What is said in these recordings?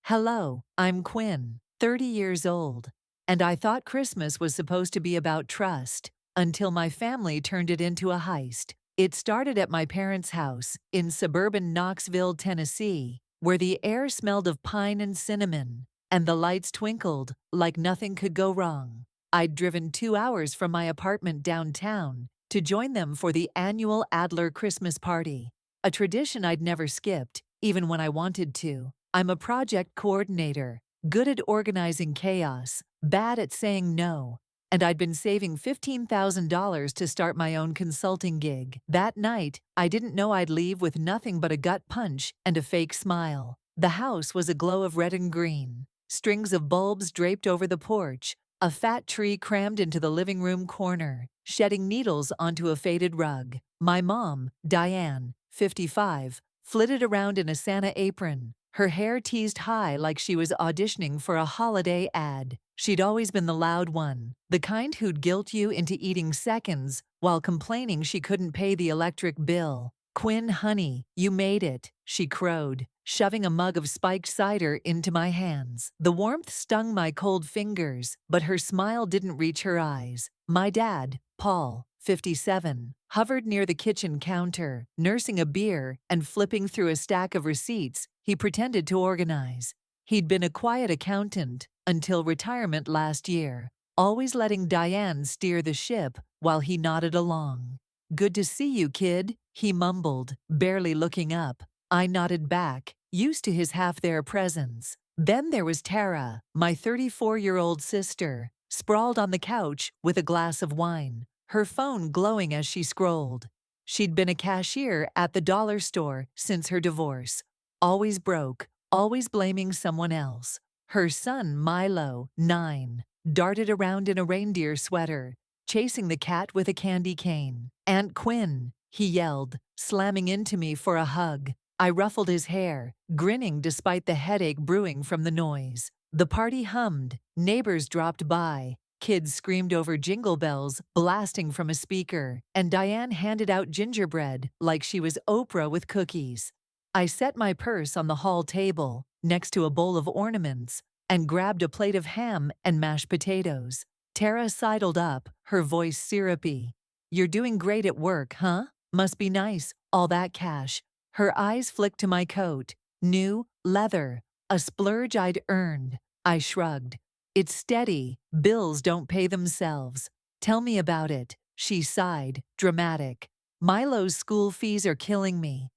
Hello, I'm Quinn, 30 years old, and I thought Christmas was supposed to be about trust until my family turned it into a heist. It started at my parents' house in suburban Knoxville, Tennessee, where the air smelled of pine and cinnamon, and the lights twinkled like nothing could go wrong. I'd driven 2 hours from my apartment downtown to join them for the annual Adler Christmas party, a tradition I'd never skipped, even when I wanted to. I'm a project coordinator, good at organizing chaos, bad at saying no, and I'd been saving $15,000 to start my own consulting gig. That night, I didn't know I'd leave with nothing but a gut punch and a fake smile. The house was a glow of red and green, strings of bulbs draped over the porch, a fat tree crammed into the living room corner, shedding needles onto a faded rug. My mom, Diane, 55, flitted around in a Santa apron, her hair teased high like she was auditioning for a holiday ad. She'd always been the loud one, the kind who'd guilt you into eating seconds while complaining she couldn't pay the electric bill. "Quinn, honey, you made it," she crowed, shoving a mug of spiked cider into my hands. The warmth stung my cold fingers, but her smile didn't reach her eyes. My dad, Paul, 57, hovered near the kitchen counter, nursing a beer and flipping through a stack of receipts he pretended to organize. He'd been a quiet accountant until retirement last year, always letting Diane steer the ship while he nodded along. "Good to see you, kid," he mumbled, barely looking up. I nodded back, used to his half-there presence. Then there was Tara, my 34-year-old sister, sprawled on the couch with a glass of wine, her phone glowing as she scrolled. She'd been a cashier at the dollar store since her divorce, always broke, always blaming someone else. Her son, Milo, 9, darted around in a reindeer sweater, chasing the cat with a candy cane. "Aunt Quinn," he yelled, slamming into me for a hug. I ruffled his hair, grinning despite the headache brewing from the noise. The party hummed, neighbors dropped by, kids screamed over jingle bells blasting from a speaker, and Diane handed out gingerbread like she was Oprah with cookies. I set my purse on the hall table, next to a bowl of ornaments, and grabbed a plate of ham and mashed potatoes. Tara sidled up, her voice syrupy. "You're doing great at work, huh? Must be nice, all that cash." Her eyes flicked to my coat. New, leather, a splurge I'd earned. I shrugged. "It's steady, bills don't pay themselves." "Tell me about it," she sighed, dramatic. "Milo's school fees are killing me.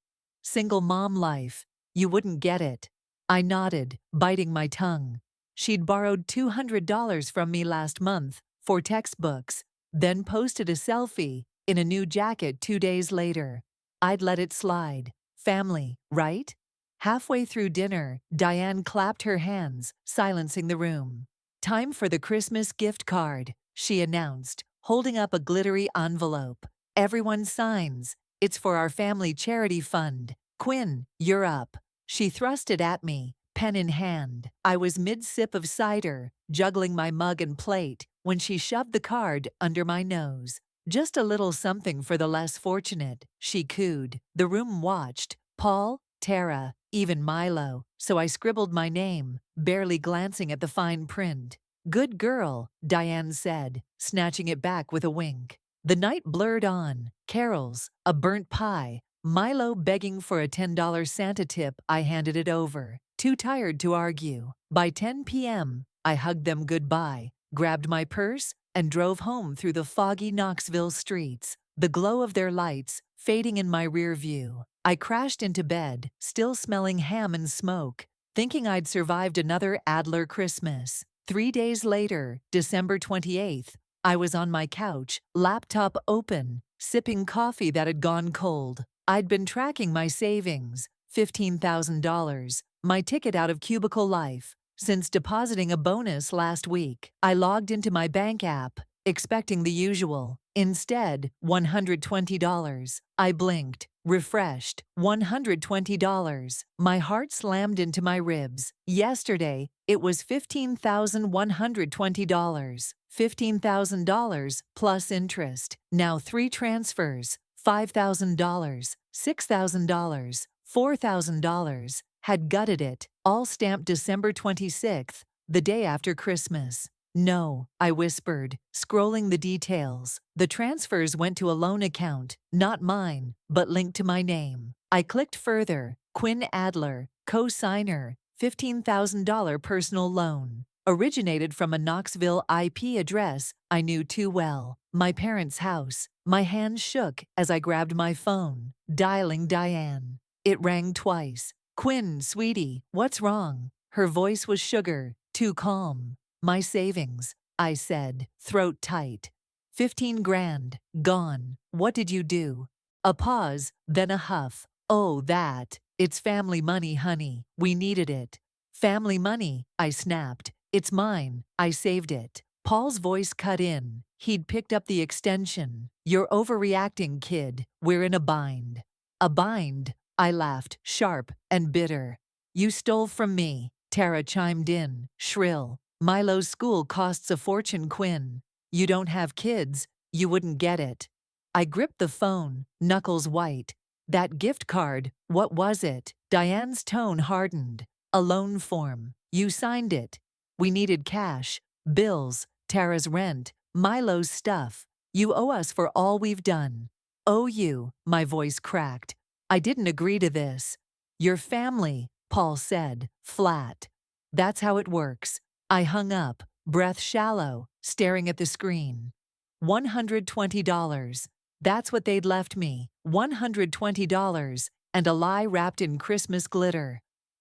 Single mom life. You wouldn't get it." I nodded, biting my tongue. She'd borrowed $200 from me last month for textbooks, then posted a selfie in a new jacket 2 days later. I'd let it slide. Family, right? Halfway through dinner, Diane clapped her hands, silencing the room. "Time for the Christmas gift card," she announced, holding up a glittery envelope. "Everyone signs. It's for our family charity fund. Quinn, you're up." She thrust it at me, pen in hand. I was mid-sip of cider, juggling my mug and plate, when she shoved the card under my nose. "Just a little something for the less fortunate," she cooed. The room watched. Paul, Tara, even Milo, so I scribbled my name, barely glancing at the fine print. "Good girl," Diane said, snatching it back with a wink. The night blurred on. Carols, a burnt pie, Milo begging for a $10 Santa tip. I handed it over, too tired to argue. By 10 p.m., I hugged them goodbye, grabbed my purse, and drove home through the foggy Knoxville streets, the glow of their lights fading in my rear view. I crashed into bed, still smelling ham and smoke, thinking I'd survived another Adler Christmas. 3 days later, December 28th, I was on my couch, laptop open, sipping coffee that had gone cold. I'd been tracking my savings, $15,000, my ticket out of cubicle life, since depositing a bonus last week. I logged into my bank app, expecting the usual. Instead, $120. I blinked, refreshed, $120. My heart slammed into my ribs. Yesterday, it was $15,120. $15,000 plus interest. Now 3 transfers, $5,000, $6,000, $4,000. had gutted it, all stamped December 26th, the day after Christmas. No, I whispered, scrolling the details. The transfers went to a loan account, not mine, but linked to my name. I clicked further. Quinn Adler, co-signer, $15,000 personal loan. Originated from a Knoxville IP address I knew too well. My parents' house. My hands shook as I grabbed my phone, dialing Diane. It rang twice. "Quinn, sweetie, what's wrong?" Her voice was sugar, too calm. "My savings," I said, throat tight. 15 grand, gone. What did you do? A pause, then a huff. "Oh, that. It's family money, honey. We needed it." "Family money," I snapped. "It's mine. I saved it." Paul's voice cut in. He'd picked up the extension. "You're overreacting, kid. We're in a bind." "A bind?" I laughed, sharp and bitter. "You stole from me," Tara chimed in, shrill. "Milo's school costs a fortune, Quinn. You don't have kids, you wouldn't get it." I gripped the phone, knuckles white. "That gift card, what was it?" Diane's tone hardened. "A loan form. You signed it. We needed cash, bills, Tara's rent, Milo's stuff. You owe us for all we've done." "Owe you," my voice cracked. "I didn't agree to this." "Your family," Paul said, flat. "That's how it works." I hung up, breath shallow, staring at the screen. $120. That's what they'd left me, $120, and a lie wrapped in Christmas glitter.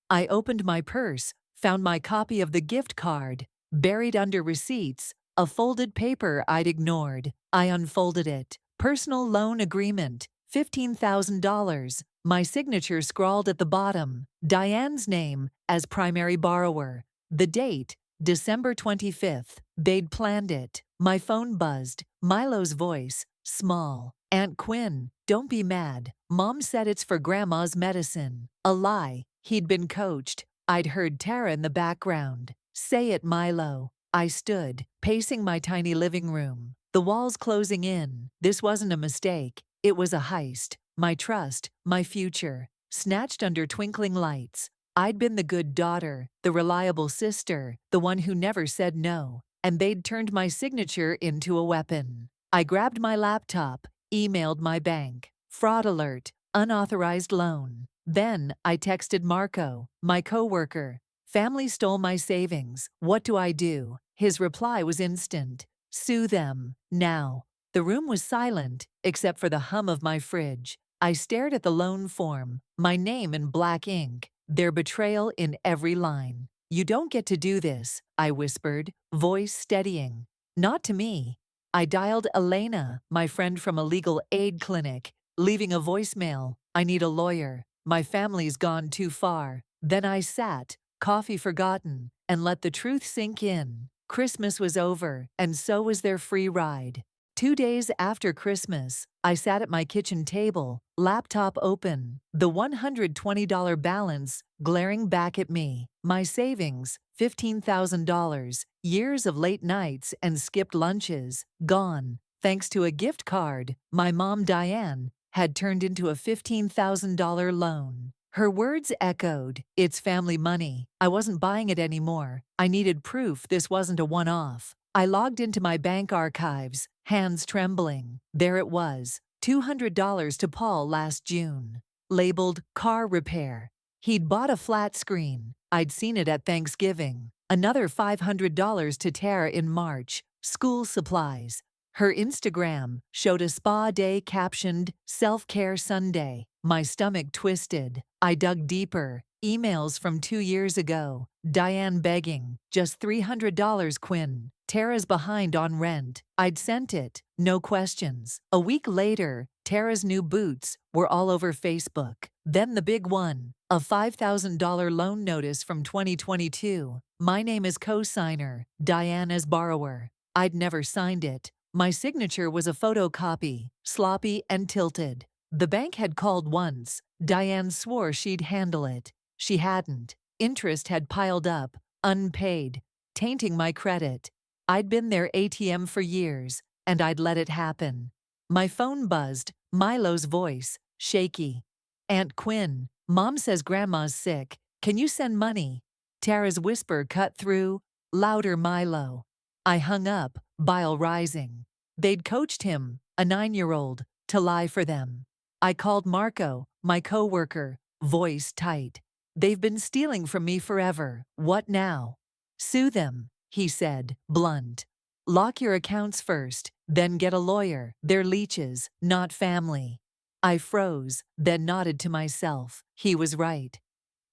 I opened my purse, found my copy of the gift card, buried under receipts, a folded paper I'd ignored. I unfolded it. Personal loan agreement, $15,000. My signature scrawled at the bottom, Diane's name as primary borrower. The date, December 25th. They'd planned it. My phone buzzed. Milo's voice, small. "Aunt Quinn, don't be mad. Mom said it's for Grandma's medicine." A lie. He'd been coached. I'd heard Tara in the background. "Say it, Milo." I stood, pacing my tiny living room. The walls closing in. This wasn't a mistake. It was a heist. My trust, my future, snatched under twinkling lights. I'd been the good daughter, the reliable sister, the one who never said no, and they'd turned my signature into a weapon. I grabbed my laptop, emailed my bank. Fraud alert, unauthorized loan. Then I texted Marco, my coworker. "Family stole my savings. What do I do?" His reply was instant. "Sue them, now." The room was silent, except for the hum of my fridge. I stared at the loan form, my name in black ink, their betrayal in every line. "You don't get to do this," I whispered, voice steadying. "Not to me." I dialed Elena, my friend from a legal aid clinic, leaving a voicemail. "I need a lawyer. My family's gone too far." Then I sat, coffee forgotten, and let the truth sink in. Christmas was over, and so was their free ride. 2 days after Christmas, I sat at my kitchen table, laptop open, the $120 balance glaring back at me. My savings, $15,000, years of late nights and skipped lunches, gone. Thanks to a gift card my mom Diane had turned into a $15,000 loan. Her words echoed, "It's family money." I wasn't buying it anymore. I needed proof this wasn't a one-off. I logged into my bank archives, hands trembling. There it was, $200 to Paul last June. Labeled car repair. He'd bought a flat screen. I'd seen it at Thanksgiving. Another $500 to Tara in March. School supplies. Her Instagram showed a spa day captioned, "Self-Care Sunday." My stomach twisted. I dug deeper. Emails from 2 years ago. Diane begging, "Just $300, Quinn. Tara's behind on rent." I'd sent it. No questions. A week later, Tara's new boots were all over Facebook. Then the big one, a $5,000 loan notice from 2022. My name as co-signer, Diane as borrower. I'd never signed it. My signature was a photocopy, sloppy and tilted. The bank had called once. Diane swore she'd handle it. She hadn't. Interest had piled up, unpaid, tainting my credit. I'd been their ATM for years, and I'd let it happen. My phone buzzed, Milo's voice, shaky. "Aunt Quinn, Mom says Grandma's sick. Can you send money? Tara's whisper cut through. Louder, Milo. I hung up, bile rising. They'd coached him, a 9-year-old, to lie for them. I called Marco, my coworker, voice tight. They've been stealing from me forever. What now? Sue them, he said, blunt. Lock your accounts first, then get a lawyer. They're leeches, not family. I froze, then nodded to myself. He was right.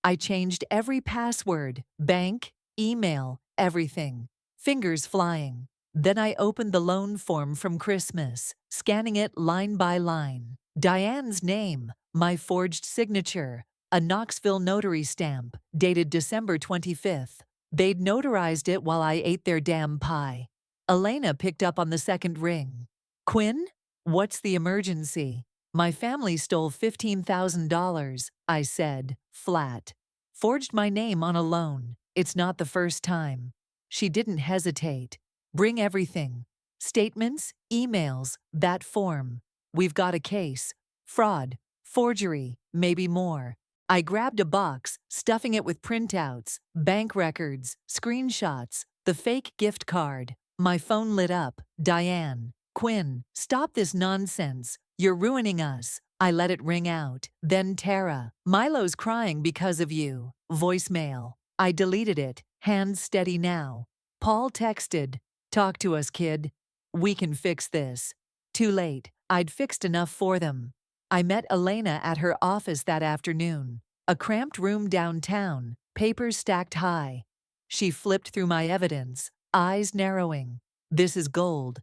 I changed every password, bank, email, everything. Fingers flying. Then I opened the loan form from Christmas, scanning it line by line. Diane's name, my forged signature, a Knoxville notary stamp, dated December 25th. They'd notarized it while I ate their damn pie. Elena picked up on the second ring. Quinn? What's the emergency? My family stole $15,000, I said, flat. Forged my name on a loan. It's not the first time. She didn't hesitate. Bring everything. Statements, emails, that form. We've got a case. Fraud, forgery, maybe more. I grabbed a box, stuffing it with printouts, bank records, screenshots, the fake gift card. My phone lit up. Diane. Quinn, stop this nonsense. You're ruining us. I let it ring out. Then Tara. Milo's crying because of you. Voicemail. I deleted it. Hands steady now. Paul texted. Talk to us, kid. We can fix this. Too late. I'd fixed enough for them. I met Elena at her office that afternoon. A cramped room downtown, papers stacked high. She flipped through my evidence, eyes narrowing. This is gold.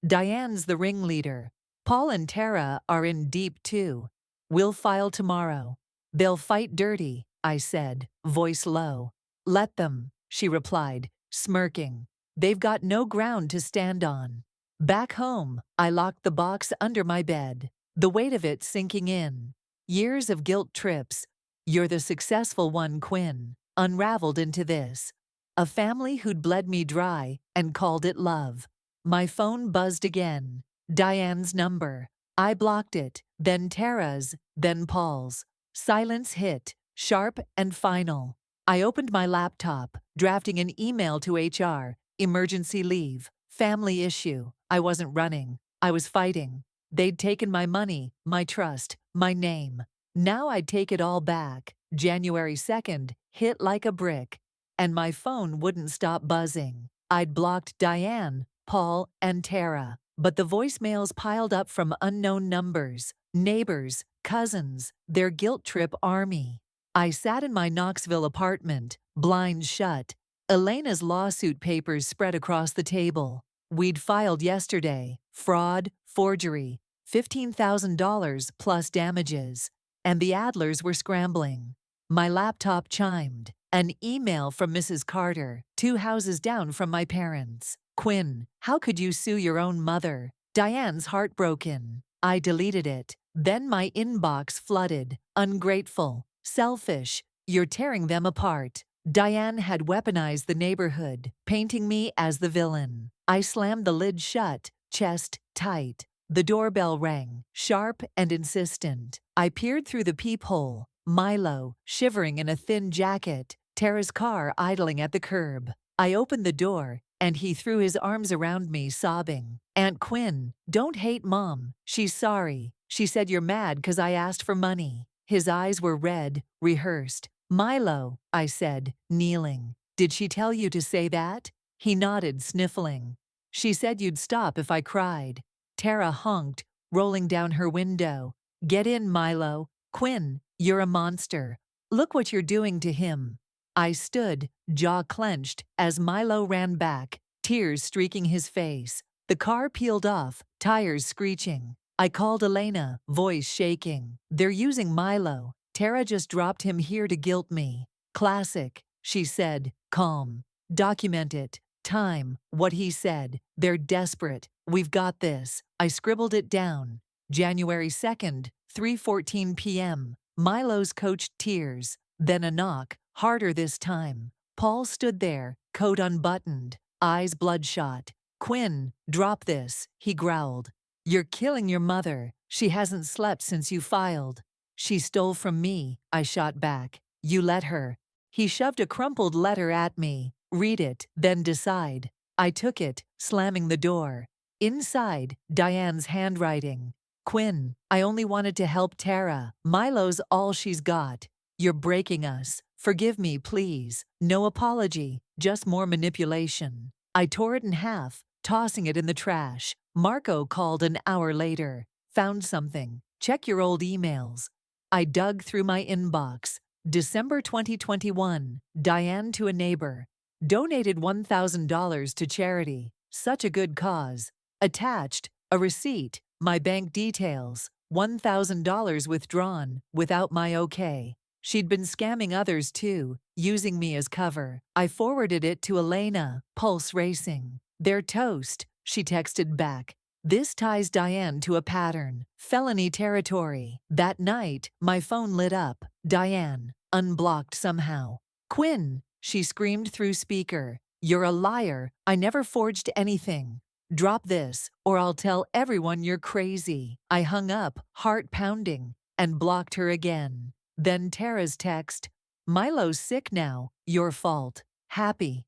Diane's the ringleader. Paul and Tara are in deep too. We'll file tomorrow. They'll fight dirty, I said, voice low. Let them, she replied, smirking. They've got no ground to stand on. Back home, I locked the box under my bed, the weight of it sinking in. Years of guilt trips. You're the successful one, Quinn, unraveled into this. A family who'd bled me dry and called it love. My phone buzzed again. Diane's number. I blocked it, then Tara's, then Paul's. Silence hit, sharp and final. I opened my laptop, drafting an email to HR. Emergency leave. Family issue. I wasn't running. I was fighting. They'd taken my money, my trust, my name. Now I'd take it all back. January 2nd hit like a brick. And my phone wouldn't stop buzzing. I'd blocked Diane, Paul, and Tara. But the voicemails piled up from unknown numbers. Neighbors, cousins, their guilt trip army. I sat in my Knoxville apartment, blinds shut. Elena's lawsuit papers spread across the table. We'd filed yesterday. Fraud, forgery, $15,000 plus damages. And the Adlers were scrambling. My laptop chimed. An email from Mrs. Carter, 2 houses down from my parents. Quinn, how could you sue your own mother? Diane's heartbroken. I deleted it. Then my inbox flooded. Ungrateful. Selfish. You're tearing them apart. Diane had weaponized the neighborhood, painting me as the villain. I slammed the lid shut, chest tight. The doorbell rang, sharp and insistent. I peered through the peephole. Milo, shivering in a thin jacket, Tara's car idling at the curb. I opened the door, and he threw his arms around me, sobbing. Aunt Quinn, don't hate Mom. She's sorry. She said you're mad 'cause I asked for money. His eyes were red, rehearsed. Milo, I said, kneeling. Did she tell you to say that? He nodded, sniffling. She said you'd stop if I cried. Tara honked, rolling down her window. Get in, Milo. Quinn, you're a monster. Look what you're doing to him. I stood, jaw clenched, as Milo ran back, tears streaking his face. The car peeled off, tires screeching. I called Elena, voice shaking. They're using Milo. Tara just dropped him here to guilt me. Classic, she said, calm. Document it. Time, what he said. They're desperate. We've got this. I scribbled it down. January 2nd, 3:14 p.m. Milo's coached tears. Then a knock, harder this time. Paul stood there, coat unbuttoned, eyes bloodshot. Quinn, drop this, he growled. You're killing your mother. She hasn't slept since you filed. She stole from me, I shot back. You let her. He shoved a crumpled letter at me. Read it, then decide. I took it, slamming the door. Inside, Diane's handwriting. Quinn, I only wanted to help Tara. Milo's all she's got. You're breaking us. Forgive me, please. No apology, just more manipulation. I tore it in half, tossing it in the trash. Marco called an hour later. Found something. Check your old emails. I dug through my inbox. December 2021, Diane to a neighbor. Donated $1,000 to charity. Such a good cause. Attached, a receipt, my bank details, $1,000 withdrawn, without my okay. She'd been scamming others too, using me as cover. I forwarded it to Elena, pulse racing. They're toast, she texted back. This ties Diane to a pattern. Felony territory. That night, my phone lit up. Diane, unblocked somehow. Quinn, she screamed through speaker. You're a liar. I never forged anything. Drop this, or I'll tell everyone you're crazy. I hung up, heart pounding, and blocked her again. Then Tara's text. Milo's sick now. Your fault. Happy.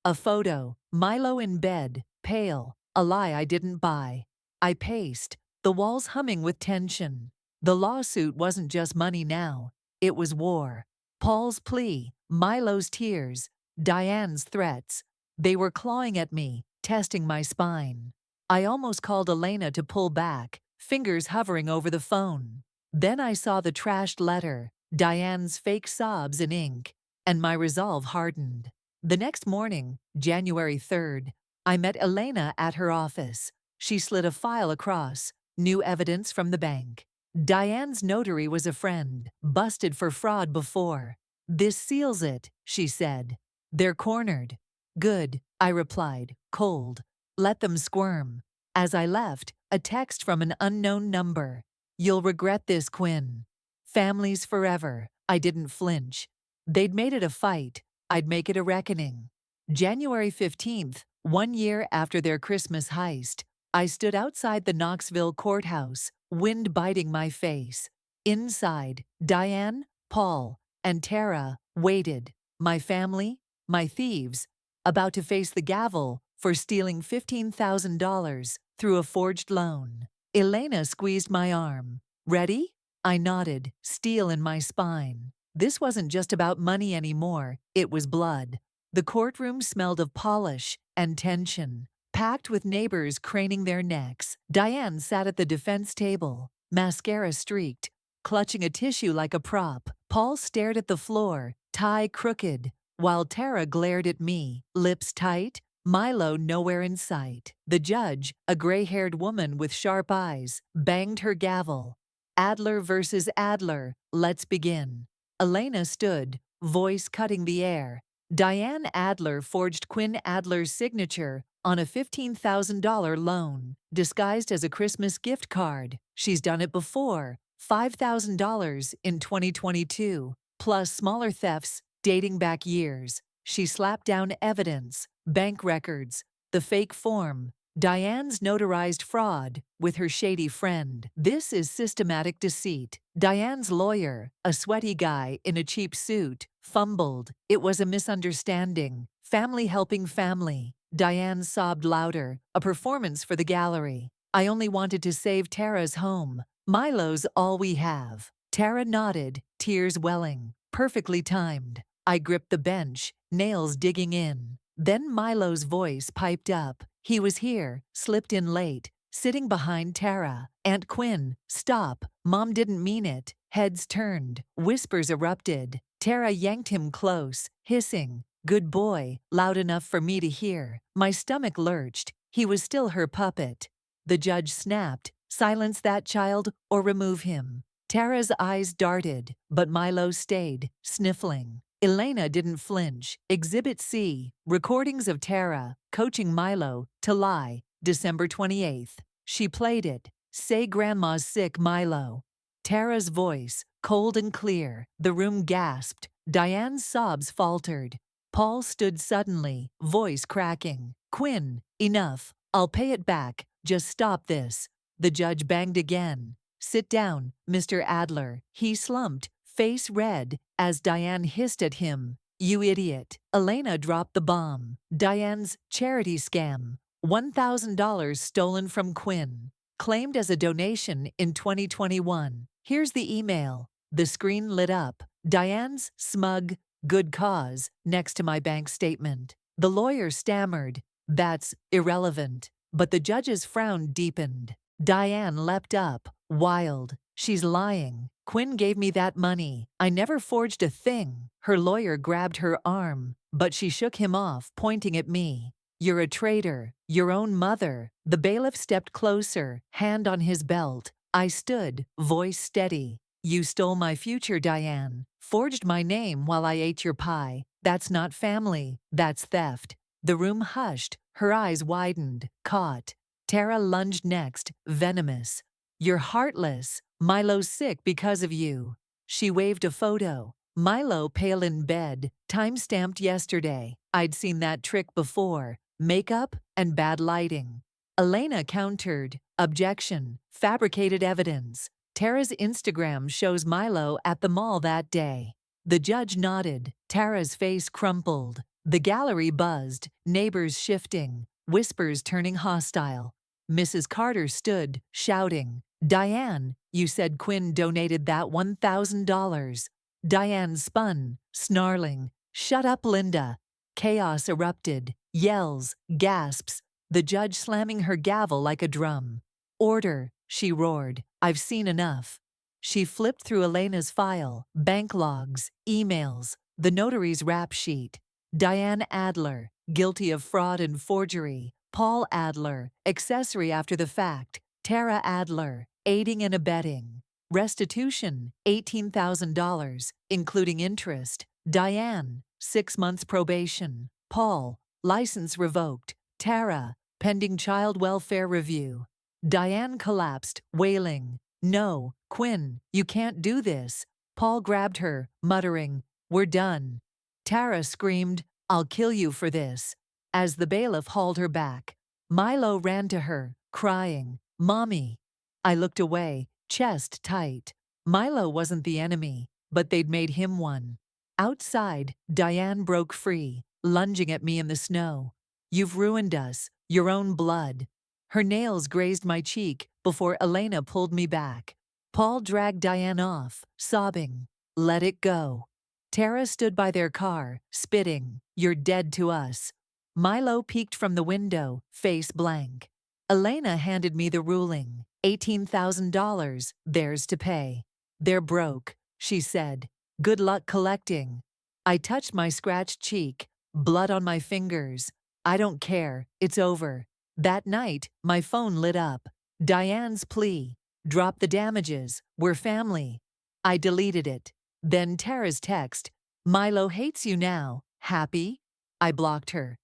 A photo. Milo in bed, pale. A lie I didn't buy. I paced, the walls humming with tension. The lawsuit wasn't just money now. It was war. Paul's plea, Milo's tears, Diane's threats. They were clawing at me, testing my spine. I almost called Elena to pull back, fingers hovering over the phone. Then I saw the trashed letter, Diane's fake sobs in ink, and my resolve hardened. The next morning, January 3rd, I met Elena at her office. She slid a file across, new evidence from the bank. Diane's notary was a friend, busted for fraud before. This seals it, she said. They're cornered. Good, I replied, cold. Let them squirm. As I left, a text from an unknown number. You'll regret this, Quinn. Families forever. I didn't flinch. They'd made it a fight. I'd make it a reckoning. January 15th, 1 year after their Christmas heist, I stood outside the Knoxville courthouse, wind biting my face. Inside, Diane, Paul, and Tara waited. My family, my thieves, about to face the gavel for stealing $15,000 through a forged loan. Elena squeezed my arm. Ready? I nodded, steel in my spine. This wasn't just about money anymore, it was blood. The courtroom smelled of polish and tension, packed with neighbors craning their necks. Diane sat at the defense table, mascara streaked, clutching a tissue like a prop. Paul stared at the floor, tie crooked, while Tara glared at me, lips tight, Milo nowhere in sight. The judge, a gray-haired woman with sharp eyes, banged her gavel. Adler versus Adler, let's begin. Elena stood, voice cutting the air. Diane Adler forged Quinn Adler's signature on a $15,000 loan, disguised as a Christmas gift card. She's done it before. $5,000 in 2022, plus smaller thefts dating back years. She slapped down evidence, bank records, the fake form, Diane's notarized fraud with her shady friend. This is systematic deceit. Diane's lawyer, a sweaty guy in a cheap suit, fumbled. It was a misunderstanding. Family helping family. Diane sobbed louder, a performance for the gallery. I only wanted to save Tara's home. Milo's all we have. Tara nodded, tears welling. Perfectly timed. I gripped the bench, nails digging in. Then Milo's voice piped up. He was here, slipped in late, sitting behind Tara. Aunt Quinn, stop. Mom didn't mean it. Heads turned. Whispers erupted. Tara yanked him close, hissing. Good boy, loud enough for me to hear. My stomach lurched. He was still her puppet. The judge snapped. Silence that child or remove him. Tara's eyes darted, but Milo stayed, sniffling. Elena didn't flinch. Exhibit C, recordings of Tara, coaching Milo to lie, December 28th. She played it. Say grandma's sick, Milo. Tara's voice, cold and clear. The room gasped. Diane's sobs faltered. Paul stood suddenly, voice cracking. Quinn, enough. I'll pay it back. Just stop this. The judge banged again. Sit down, Mr. Adler. He slumped, face red, as Diane hissed at him. You idiot. Elena dropped the bomb. Diane's charity scam. $1,000 stolen from Quinn. Claimed as a donation in 2021. Here's the email. The screen lit up. Diane's smug, good cause next to my bank statement. The lawyer stammered, "That's irrelevant." But the judge's frown deepened. Diane leapt up, wild. "She's lying. Quinn gave me that money. I never forged a thing." Her lawyer grabbed her arm, but she shook him off, pointing at me. "You're a traitor. Your own mother." The bailiff stepped closer, hand on his belt. I stood, voice steady. "You stole my future, Diane. Forged my name while I ate your pie. That's not family. That's theft." The room hushed. Her eyes widened, caught. Tara lunged next, venomous. "You're heartless. Milo's sick because of you." She waved a photo. Milo pale in bed, time-stamped yesterday. I'd seen that trick before. Makeup and bad lighting. Elena countered. "Objection. Fabricated evidence. Tara's Instagram shows Milo at the mall that day." The judge nodded. Tara's face crumpled. The gallery buzzed, neighbors shifting, whispers turning hostile. Mrs. Carter stood, shouting, "Diane, you said Quinn donated that $1,000. Diane spun, snarling, "Shut up, Linda." Chaos erupted, yells, gasps, the judge slamming her gavel like a drum. "Order," she roared. "I've seen enough." She flipped through Elena's file, bank logs, emails, the notary's rap sheet. Diane Adler, guilty of fraud and forgery. Paul Adler, accessory after the fact. Tara Adler, aiding and abetting. Restitution, $18,000, including interest. Diane, 6 months probation. Paul, license revoked. Tara, pending child welfare review. Diane collapsed, wailing, "No, Quinn, you can't do this." Paul grabbed her, muttering, "We're done." Tara screamed, "I'll kill you for this." As the bailiff hauled her back, Milo ran to her, crying, "Mommy." I looked away, chest tight. Milo wasn't the enemy, but they'd made him one. Outside, Diane broke free, lunging at me in the snow. "You've ruined us, your own blood." Her nails grazed my cheek before Elena pulled me back. Paul dragged Diane off, sobbing, "Let it go." Tara stood by their car, spitting, "You're dead to us." Milo peeked from the window, face blank. Elena handed me the ruling, $18,000, theirs to pay. "They're broke," she said. "Good luck collecting." I touched my scratched cheek, blood on my fingers. "I don't care, it's over." That night, my phone lit up. Diane's plea, "Drop the damages, we're family." I deleted it. Then Tara's text, "Milo hates you now. Happy?" I blocked her.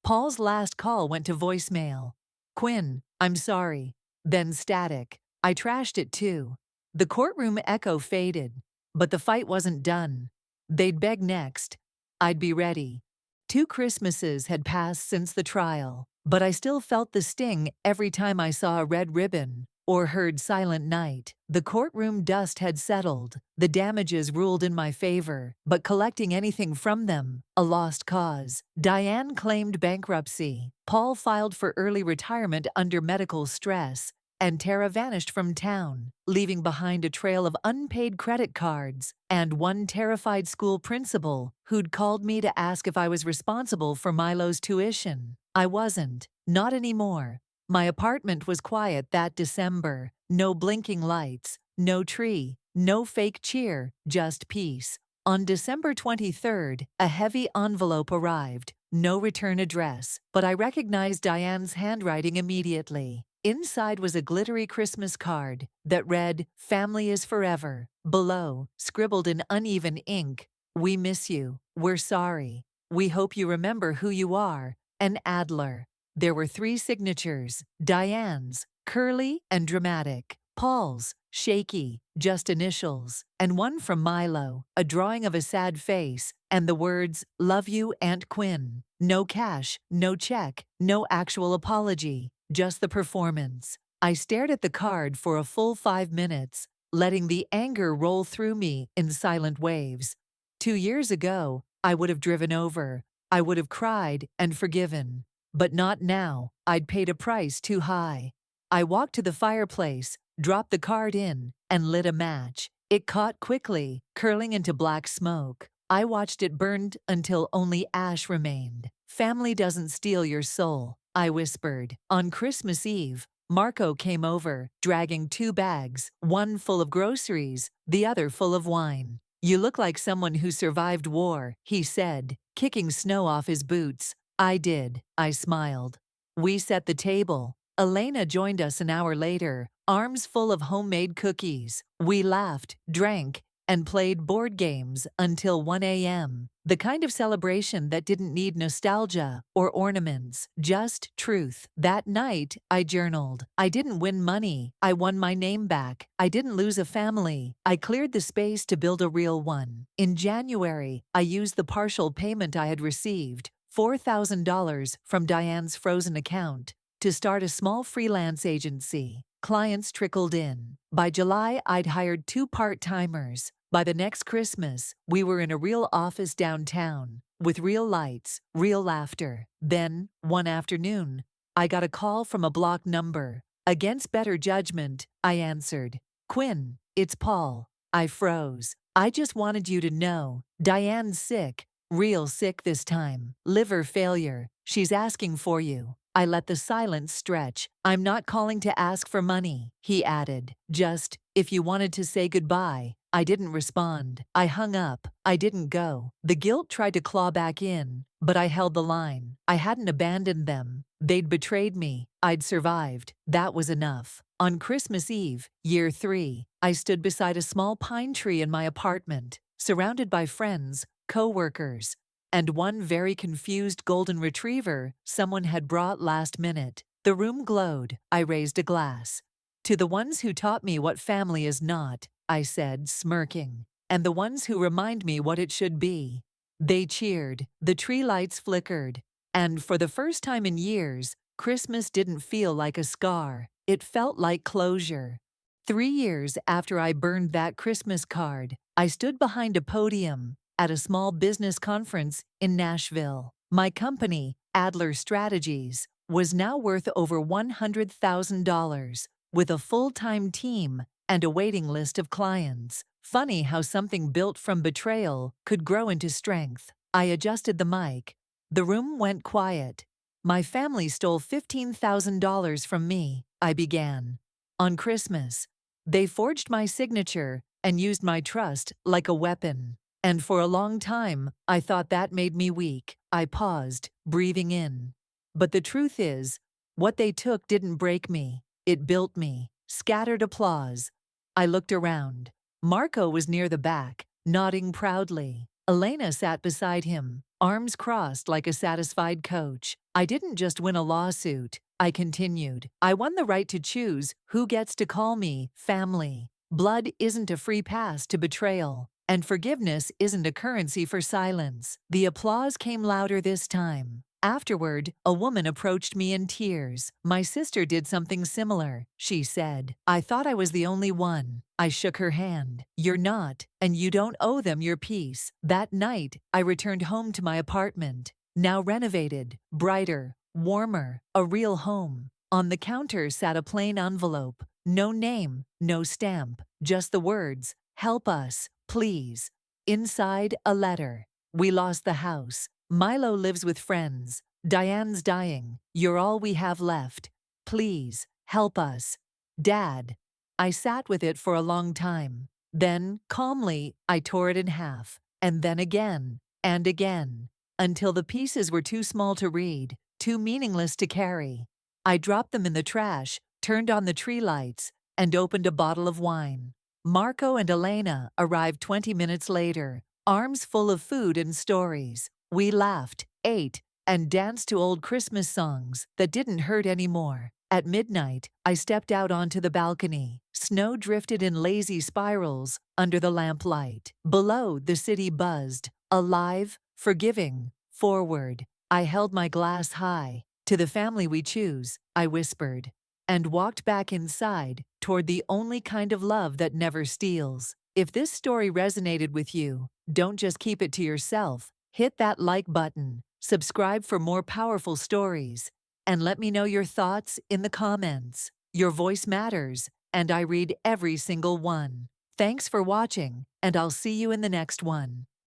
Paul's last call went to voicemail. "Quinn, I'm sorry." Then static. I trashed it too. The courtroom echo faded, but the fight wasn't done. They'd beg next. I'd be ready. 2 Christmases had passed since the trial, but I still felt the sting every time I saw a red ribbon or heard Silent Night. The courtroom dust had settled, the damages ruled in my favor, but collecting anything from them, a lost cause. Diane claimed bankruptcy. Paul filed for early retirement under medical stress, and Tara vanished from town, leaving behind a trail of unpaid credit cards and one terrified school principal who'd called me to ask if I was responsible for Milo's tuition. I wasn't, not anymore. My apartment was quiet that December. No blinking lights, no tree, no fake cheer, just peace. On December 23rd, a heavy envelope arrived. No return address, but I recognized Diane's handwriting immediately. Inside was a glittery Christmas card that read, "Family is forever." Below, scribbled in uneven ink, "We miss you. We're sorry. We hope you remember who you are. An Adler." There were 3 signatures, Diane's, curly and dramatic, Paul's, shaky, just initials, and one from Milo, a drawing of a sad face, and the words, "Love you, Aunt Quinn." No cash, no check, no actual apology, just the performance. I stared at the card for a full 5 minutes, letting the anger roll through me in silent waves. 2 years ago, I would have driven over. I would have cried and forgiven. But not now. I'd paid a price too high. I walked to the fireplace, dropped the card in, and lit a match. It caught quickly, curling into black smoke. I watched it burn until only ash remained. Family doesn't steal your soul, I whispered. On Christmas Eve, Marco came over, dragging 2 bags, one full of groceries, the other full of wine. You look like someone who survived war, he said, kicking snow off his boots. I did, I smiled. We set the table. Elena joined us an hour later, arms full of homemade cookies. We laughed, drank, and played board games until 1 a.m. The kind of celebration that didn't need nostalgia or ornaments, just truth. That night, I journaled. I didn't win money. I won my name back. I didn't lose a family. I cleared the space to build a real one. In January, I used the partial payment I had received, $4,000 from Diane's frozen account, to start a small freelance agency. Clients trickled in. By July, I'd hired 2 part-timers. By the next Christmas, we were in a real office downtown, with real lights, real laughter. Then, one afternoon, I got a call from a blocked number. Against better judgment, I answered. Quinn, it's Paul. I froze. I just wanted you to know, Diane's sick. Real sick this time. Liver failure. She's asking for you. I let the silence stretch. I'm not calling to ask for money, he added. Just, if you wanted to say goodbye. I didn't respond. I hung up. I didn't go. The guilt tried to claw back in, but I held the line. I hadn't abandoned them. They'd betrayed me. I'd survived. That was enough. On Christmas Eve, year 3, I stood beside a small pine tree in my apartment, surrounded by friends, co-workers, and one very confused golden retriever someone had brought last minute. The room glowed. I raised a glass. To the ones who taught me what family is not, I said, smirking, and the ones who remind me what it should be. They cheered. The tree lights flickered. And for the first time in years, Christmas didn't feel like a scar. It felt like closure. 3 years after I burned that Christmas card, I stood behind a podium at a small business conference in Nashville. My company, Adler Strategies, was now worth over $100,000, with a full-time team and a waiting list of clients. Funny how something built from betrayal could grow into strength. I adjusted the mic. The room went quiet. My family stole $15,000 from me, I began. On Christmas, they forged my signature and used my trust like a weapon. And for a long time, I thought that made me weak. I paused, breathing in. But the truth is, what they took didn't break me. It built me. Scattered applause. I looked around. Marco was near the back, nodding proudly. Elena sat beside him, arms crossed like a satisfied coach. I didn't just win a lawsuit, I continued. I won the right to choose who gets to call me family. Blood isn't a free pass to betrayal, and forgiveness isn't a currency for silence. The applause came louder this time. Afterward, a woman approached me in tears. My sister did something similar, she said. I thought I was the only one. I shook her hand. You're not, and you don't owe them your peace. That night, I returned home to my apartment, now renovated, brighter, warmer, a real home. On the counter sat a plain envelope. No name, no stamp, just the words, "Help us, please." Inside, a letter. We lost the house. Milo lives with friends. Diane's dying. You're all we have left. Please, help us. Dad. I sat with it for a long time. Then, calmly, I tore it in half. And then again, and again, until the pieces were too small to read, too meaningless to carry. I dropped them in the trash, turned on the tree lights, and opened a bottle of wine. Marco and Elena arrived 20 minutes later, arms full of food and stories. We laughed, ate, and danced to old Christmas songs that didn't hurt anymore. At midnight, I stepped out onto the balcony. Snow drifted in lazy spirals under the lamplight. Below, the city buzzed, alive, forgiving, forward. I held my glass high. To the family we choose, I whispered, and walked back inside toward the only kind of love that never steals. If this story resonated with you, don't just keep it to yourself. Hit that like button, subscribe for more powerful stories, and let me know your thoughts in the comments. Your voice matters, and I read every single one. Thanks for watching, and I'll see you in the next one.